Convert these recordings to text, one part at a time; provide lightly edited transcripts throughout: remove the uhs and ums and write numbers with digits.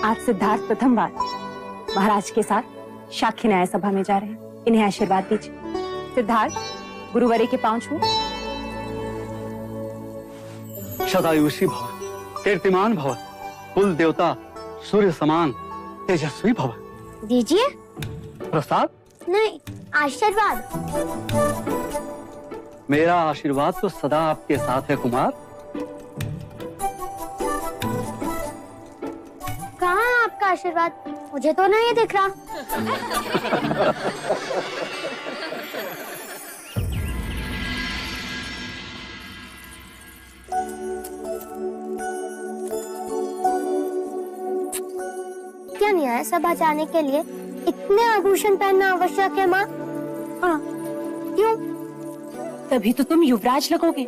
आज सिद्धार्थ प्रथम बार महाराज के साथ साक्षी न्याय सभा में जा रहे हैं। इन्हें आशीर्वाद दीजिए। सिद्धार्थ, गुरुवरे के पांव छू। सदायुषी भव, कीर्तिमान भव, कुल देवता सूर्य समान तेजस्वी भव। दीजिए। प्रसाद नहीं, आशीर्वाद। मेरा आशीर्वाद तो सदा आपके साथ है कुमार। कहाँ है आपका आशीर्वाद? मुझे तो नहीं दिख रहा। क्या न्याय सभा जाने के लिए इतने आभूषण पहनना आवश्यक है माँ? हाँ, क्यों? तभी तो तुम युवराज लगोगे।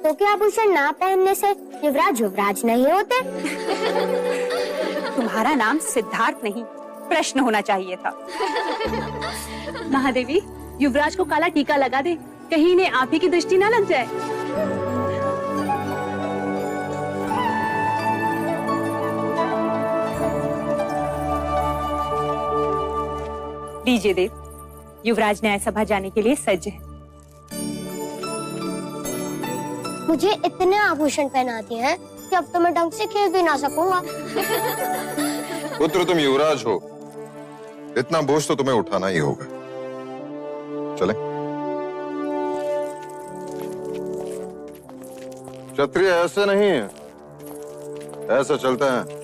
तो क्या आभूषण ना पहनने से युवराज युवराज नहीं होते? तुम्हारा नाम सिद्धार्थ नहीं, प्रश्न होना चाहिए था। महादेवी, युवराज को काला टीका लगा दे, कहीं इन्हें आप ही की दृष्टि ना लग जाए। दीजिए देव, युवराज न्याय सभा जाने के लिए सज्ज है। मुझे इतने आभूषण पहना दिए हैं कि अब तो मैं ढंग से खेल भी ना सकूंगा। पुत्र, तुम युवराज हो, इतना बोझ तो तुम्हें उठाना ही होगा। चलें? क्षत्रिय ऐसे नहीं है, ऐसा चलता है।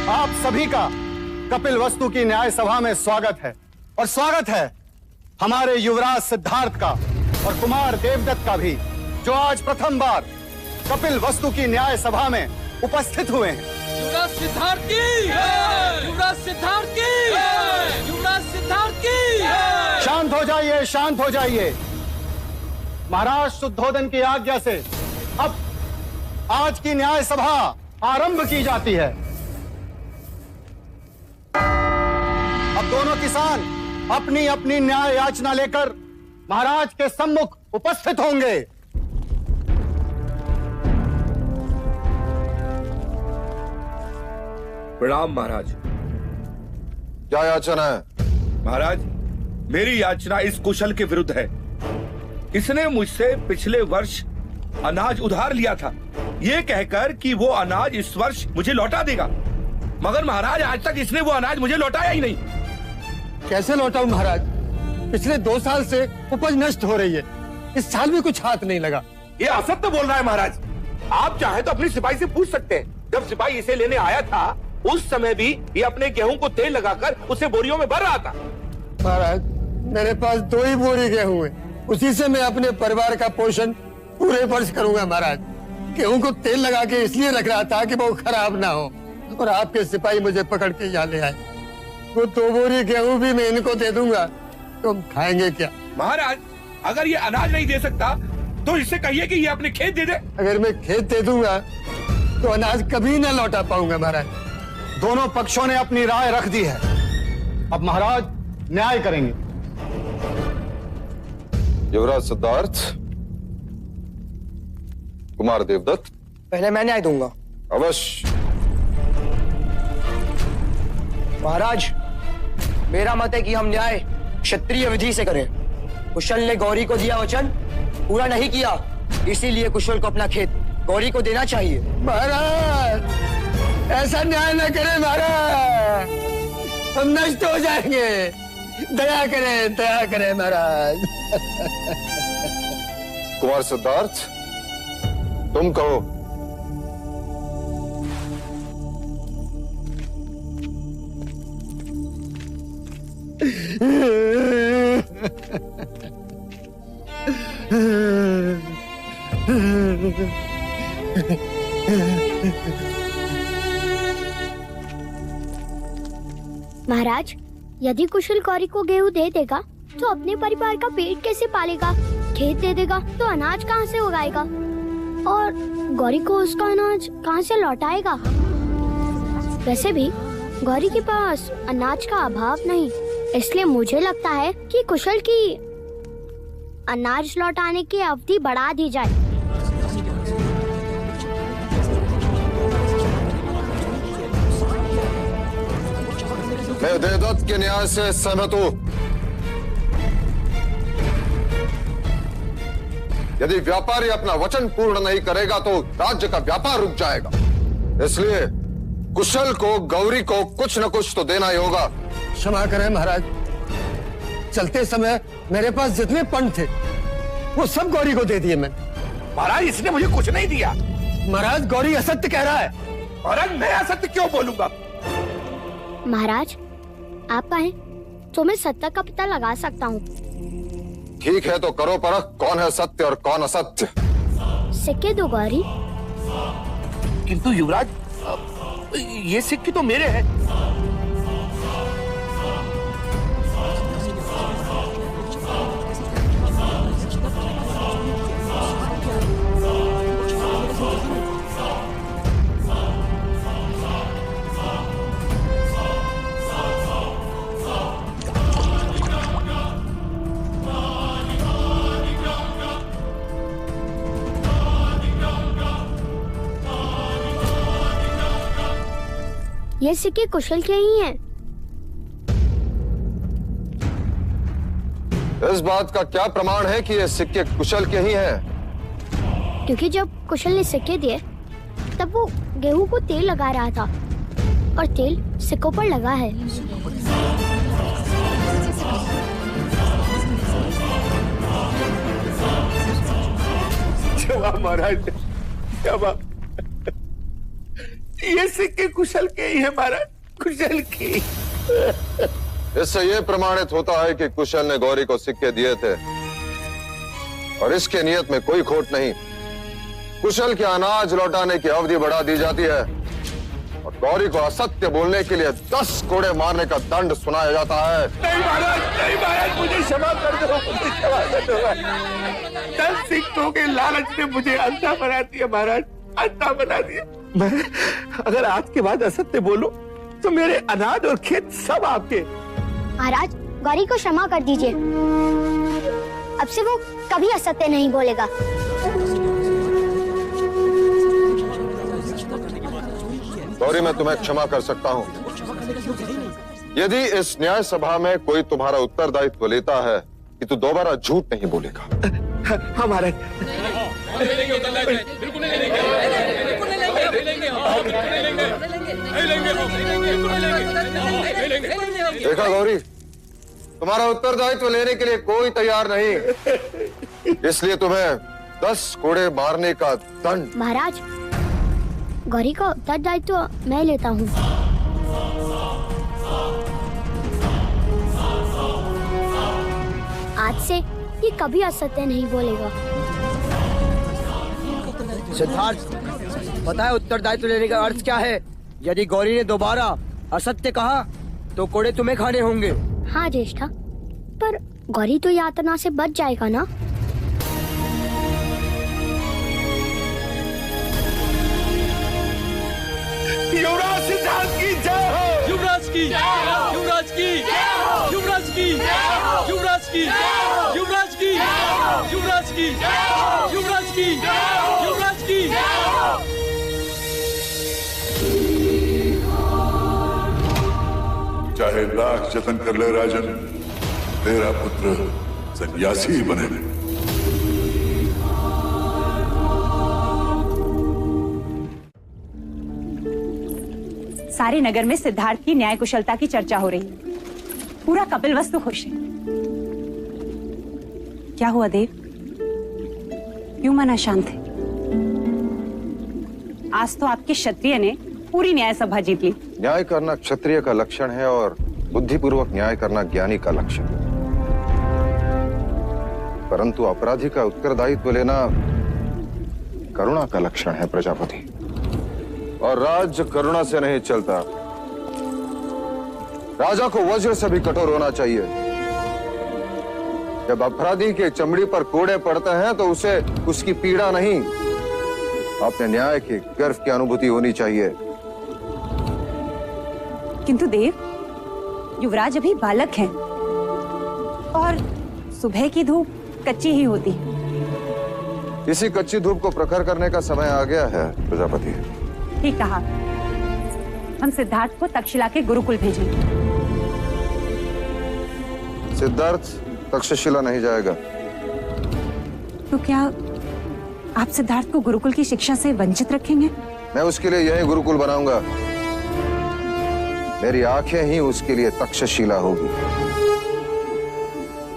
आप सभी का कपिलवस्तु की न्याय सभा में स्वागत है। और स्वागत है हमारे युवराज सिद्धार्थ का और कुमार देवदत्त का भी, जो आज प्रथम बार कपिलवस्तु की न्याय सभा में उपस्थित हुए हैं। युवराज सिद्धार्थ की! युवराज सिद्धार्थ की! युवराज सिद्धार्थ की! शांत हो जाइए, शांत हो जाइए। महाराज शुद्धोदन की आज्ञा से अब आज की न्याय सभा आरंभ की जाती है। अब दोनों किसान अपनी अपनी न्याय याचना लेकर महाराज के सम्मुख उपस्थित होंगे। प्रणाम महाराज। क्या याचना है? महाराज, मेरी याचना इस कुशल के विरुद्ध है। इसने मुझसे पिछले वर्ष अनाज उधार लिया था, ये कहकर कि वो अनाज इस वर्ष मुझे लौटा देगा, मगर महाराज आज तक इसने वो अनाज मुझे लौटाया ही नहीं। कैसे लौटाऊं महाराज? पिछले 2 साल से उपज नष्ट हो रही है, इस साल भी कुछ हाथ नहीं लगा। ये असत्य बोल रहा है महाराज। आप चाहे तो अपनी सिपाही से पूछ सकते हैं। जब सिपाही इसे लेने आया था उस समय भी ये अपने गेहूं को तेल लगाकर उसे बोरियों में भर रहा था। महाराज, मेरे पास 2 ही बोरी गेहूं है, उसी से मैं अपने परिवार का पोषण पूरे वर्ष करूंगा। महाराज, गेहूं को तेल लगा के इसलिए रख रहा था कि वो खराब ना हो, और आपके सिपाही मुझे पकड़ के यहाँ ले आए। वो 2 बोरी गेहूं भी मैं इनको दे दूंगा, तुम खाएंगे क्या? महाराज, अगर ये अनाज नहीं दे सकता तो इससे कहिए कि ये अपने खेत दे दे। अगर मैं खेत दे दूंगा तो अनाज कभी ना लौटा पाऊंगा। महाराज, दोनों पक्षों ने अपनी राय रख दी है, अब महाराज न्याय करेंगे। युवराज सिद्धार्थ, कुमार देवदत्त, पहले मैं न्याय दूंगा। अवश्य। महाराज, मेरा मत है कि हम न्याय क्षत्रिय विधि से करें। कुशल ने गौरी को दिया वचन पूरा नहीं किया, इसीलिए कुशल को अपना खेत गौरी को देना चाहिए। महाराज, ऐसा न्याय न करें महाराज, हम नष्ट हो जाएंगे। दया करें महाराज। कुमार सिद्धार्थ, तुम कहो। महाराज, यदि कुशल गौरी को गेहूं दे देगा तो अपने परिवार का पेट कैसे पालेगा? खेत दे देगा तो अनाज कहाँ से उगाएगा? और गौरी को उसका अनाज कहाँ से लौटाएगा? वैसे भी गौरी के पास अनाज का अभाव नहीं, इसलिए मुझे लगता है कि कुशल की अनाज लौटाने की अवधि बढ़ा दी जाए। मैं देवदत्त के न्याय से सहमत हूं। यदि व्यापारी अपना वचन पूर्ण नहीं करेगा तो राज्य का व्यापार रुक जाएगा। इसलिए कुशल को, गौरी को कुछ न कुछ तो देना ही होगा। क्षमा करें महाराज, चलते समय मेरे पास जितने पन थे वो सब गौरी को दे दिए मैंने। महाराज इसने मुझे कुछ नहीं दिया। महाराज गौरी असत्य कह रहा है। महाराज मैं असत्य क्यों बोलूंगा? महाराज आप कहें तो मैं सत्य का पता लगा सकता हूँ। ठीक है तो करो परख, कौन है सत्य और कौन असत्य। सिक्के दो गौरी। किंतु युवराज ये सिक्के तो मेरे हैं। ये सिक्के कुशल के ही हैं। इस बात का क्या प्रमाण है कि ये सिक्के कुशल के ही हैं? क्योंकि जब कुशल ने सिक्के दिए तब वो गेहूं को तेल लगा रहा था और तेल सिक्कों पर लगा है। जवाब महाराज, जवाब। ये सिक्के कुशल के ही है महाराज, कुशल के। इससे यह प्रमाणित होता है कि कुशल ने गौरी को सिक्के दिए थे और इसके नियत में कोई खोट नहीं। कुशल के अनाज लौटाने की अवधि बढ़ा दी जाती है और गौरी को असत्य बोलने के लिए 10 कोड़े मारने का दंड सुनाया जाता है। नहीं महाराज, नहीं महाराज, मुझे क्षमा कर दो, मुझे क्षमा कर दो। 10 सिक्कों के लालच ने मुझे अंधा बना दिया महाराज, अंधा बना दिया। मैं अगर आज के बाद असत्य बोलूं तो मेरे अनाज और खेत सब आपके। महाराज गौरी को क्षमा कर दीजिए, अब से वो कभी असत्य नहीं बोलेगा। गौरी मैं तुम्हें क्षमा कर सकता हूँ यदि इस न्याय सभा में कोई तुम्हारा उत्तरदायित्व लेता है कि तू दोबारा झूठ नहीं बोलेगा। हाँ महाराज। देखा गौरी, तुम्हारा उत्तरदायित्व लेने के लिए कोई तैयार नहीं, इसलिए तुम्हें 10 कोड़े मारने का दंड। महाराज गौरी का उत्तरदायित्व मैं लेता हूँ। आज से ये कभी असत्य नहीं बोलेगा। सिद्धार्थ पता है उत्तरदायित्व लेने का अर्थ क्या है? यदि गौरी ने दोबारा असत्य कहा तो कोड़े तुम्हें खाने होंगे। हाँ ज्येष्ठा, पर गौरी तो यातना से बच जाएगा ना। युवराज सिद्धार्थ की जय हो। युवराज की, युवराज की, युवराज की, युवराज की, युवराज की, युवराज की, युवराज की, युवराज की। चाहे लाख जतन कर ले राजन, तेरा पुत्र सन्यासी ही बने। सारे नगर में सिद्धार्थ की न्याय कुशलता की चर्चा हो रही है। पूरा कपिलवस्तु खुश है। क्या हुआ देव, क्यों मन अशांत है? आज तो आपके क्षत्रिय ने पूरी न्याय सभा जीत ली। न्याय करना क्षत्रिय का लक्षण है और बुद्धिपूर्वक न्याय करना ज्ञानी का लक्षण। परंतु अपराधी का उत्तरदायित्व लेना करुणा का लक्षण है प्रजापति। और राज्य करुणा से नहीं चलता। राजा को वज्र से भी कठोर होना चाहिए। जब अपराधी के चमड़ी पर कोड़े पड़ते हैं तो उसे उसकी पीड़ा नहीं, अपने न्याय के गर्व की अनुभूति होनी चाहिए। किंतु देव, युवराज अभी बालक हैं और सुबह की धूप कच्ची ही होती है। इसी कच्ची धूप को प्रखर करने का समय आ गया है प्रजापति। ठीक कहा। हम सिद्धार्थ को तक्षशिला के गुरुकुल भेजेंगे। सिद्धार्थ तक्षशिला नहीं जाएगा। तो क्या आप सिद्धार्थ को गुरुकुल की शिक्षा से वंचित रखेंगे? मैं उसके लिए यही गुरुकुल बनाऊंगा। मेरी आंखें ही उसके लिए तक्षशिला होगी।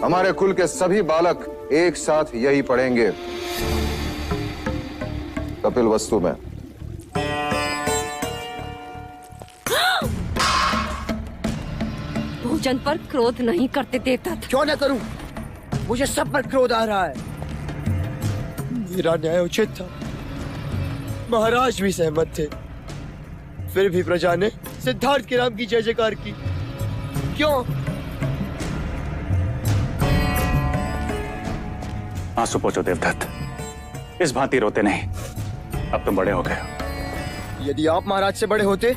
हमारे कुल के सभी बालक एक साथ यही पढ़ेंगे, कपिल वस्तु में। भोजन पर क्रोध नहीं करते देवता। क्यों न करूं? मुझे सब पर क्रोध आ रहा है। मेरा न्याय उचित था, महाराज भी सहमत थे, फिर भी प्रजा ने सिद्धार्थ के नाम की जय जयकार की। क्यों? आंसू पोंछो देवदत्त, इस भांति रोते नहीं, अब तुम बड़े हो गए हो। यदि आप महाराज से बड़े होते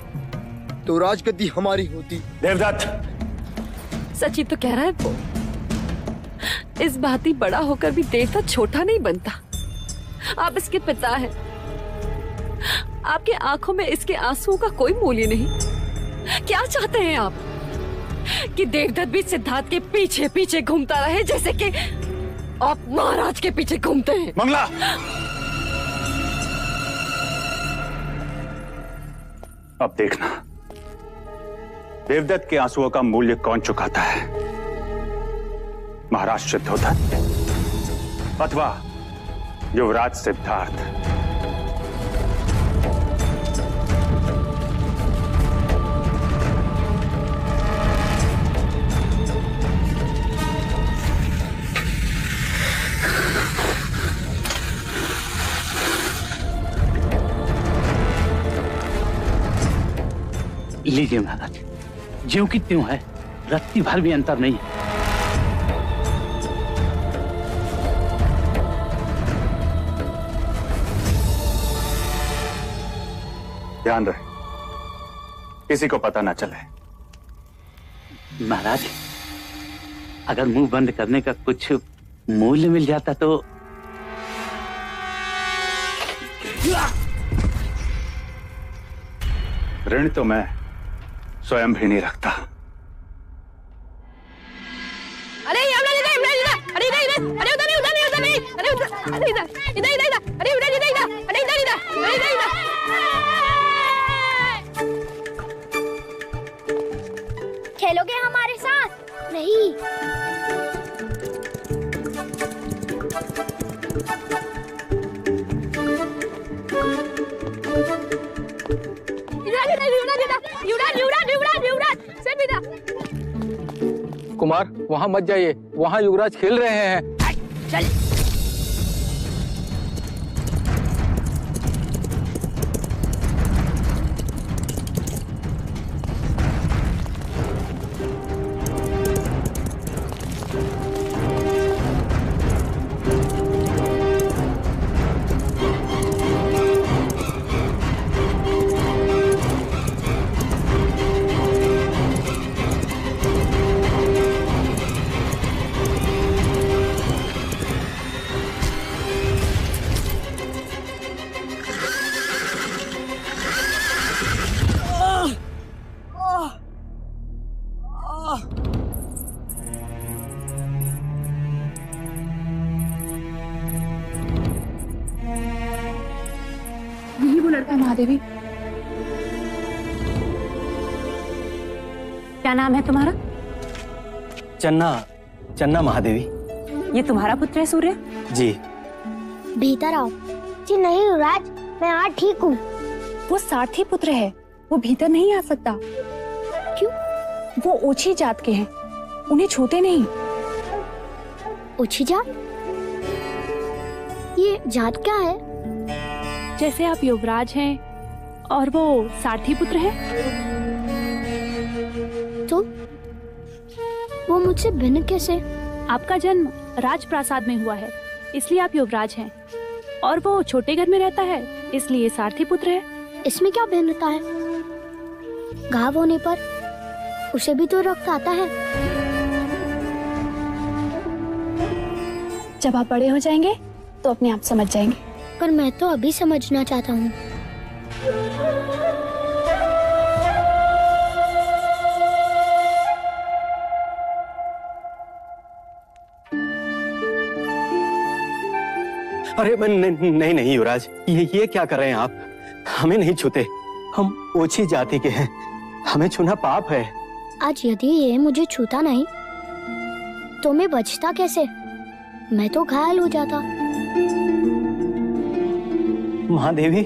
तो राजगद्दी हमारी होती। देवदत्त, सची तो कह रहा है वो। इस भांति बड़ा होकर भी देवता छोटा नहीं बनता। आप इसके पिता हैं। आपके आंखों में इसके आंसुओं का कोई मूल्य नहीं। क्या चाहते हैं आप? कि देवदत्त भी सिद्धार्थ के पीछे पीछे घूमता रहे जैसे कि आप महाराज के पीछे घूमते हैं? मंगला, अब देखना देवदत्त के आंसुओं का मूल्य कौन चुकाता है, महाराज सिद्धोधन अथवा युवराज सिद्धार्थ। लीजिए महाराज, ज्यों की त्यों है, रत्ती भर भी अंतर नहीं है। ध्यान रहे, किसी को पता ना चले। महाराज, अगर मुंह बंद करने का कुछ मूल्य मिल जाता तो। ऋण तो मैं स्वयं भी नहीं रखता। अरे अरे इधर, अरे उधर नहीं, उधर नहीं, उधर नहीं, अरे उधर, अरे इधर, इधर, इधर, अरे उधर, इधर, इधर, अरे इधर, इधर, अरे इधर, इधर। खेलोगे हमारे साथ? नहीं। कुमार, वहाँ मत जाइए, वहाँ युवराज खेल रहे हैं। चल। यही वो लड़का महादेवी। क्या नाम है तुम्हारा? चन्ना, चन्ना महादेवी। ये तुम्हारा पुत्र है सूर्य? जी। भीतर आओ। जी नहीं युवराज, मैं आज ठीक हूँ। वो सारथी पुत्र है, वो भीतर नहीं आ सकता। क्यों? वो ओछी जात के हैं, उन्हें छूते नहीं। ओछी जात? ये जात क्या है? जैसे आप युवराज हैं और वो सारथी पुत्र है। तो वो मुझसे भिन्न कैसे? आपका जन्म राजप्रासाद में हुआ है, इसलिए आप युवराज हैं, और वो छोटे घर में रहता है, इसलिए सारथी पुत्र है। इसमें क्या भिन्नता है? घाव होने पर उसे भी तो रक्त आता है। जब आप बड़े हो जाएंगे तो अपने आप समझ जाएंगे। पर मैं तो अभी समझना चाहता हूँ। अरे नहीं नहीं युवराज, ये क्या कर रहे हैं आप? हमें नहीं छूते, हम ओछी जाति के हैं, हमें छूना पाप है। आज यदि ये मुझे छूता नहीं तो मैं बचता कैसे? मैं तो घायल हो जाता। महादेवी,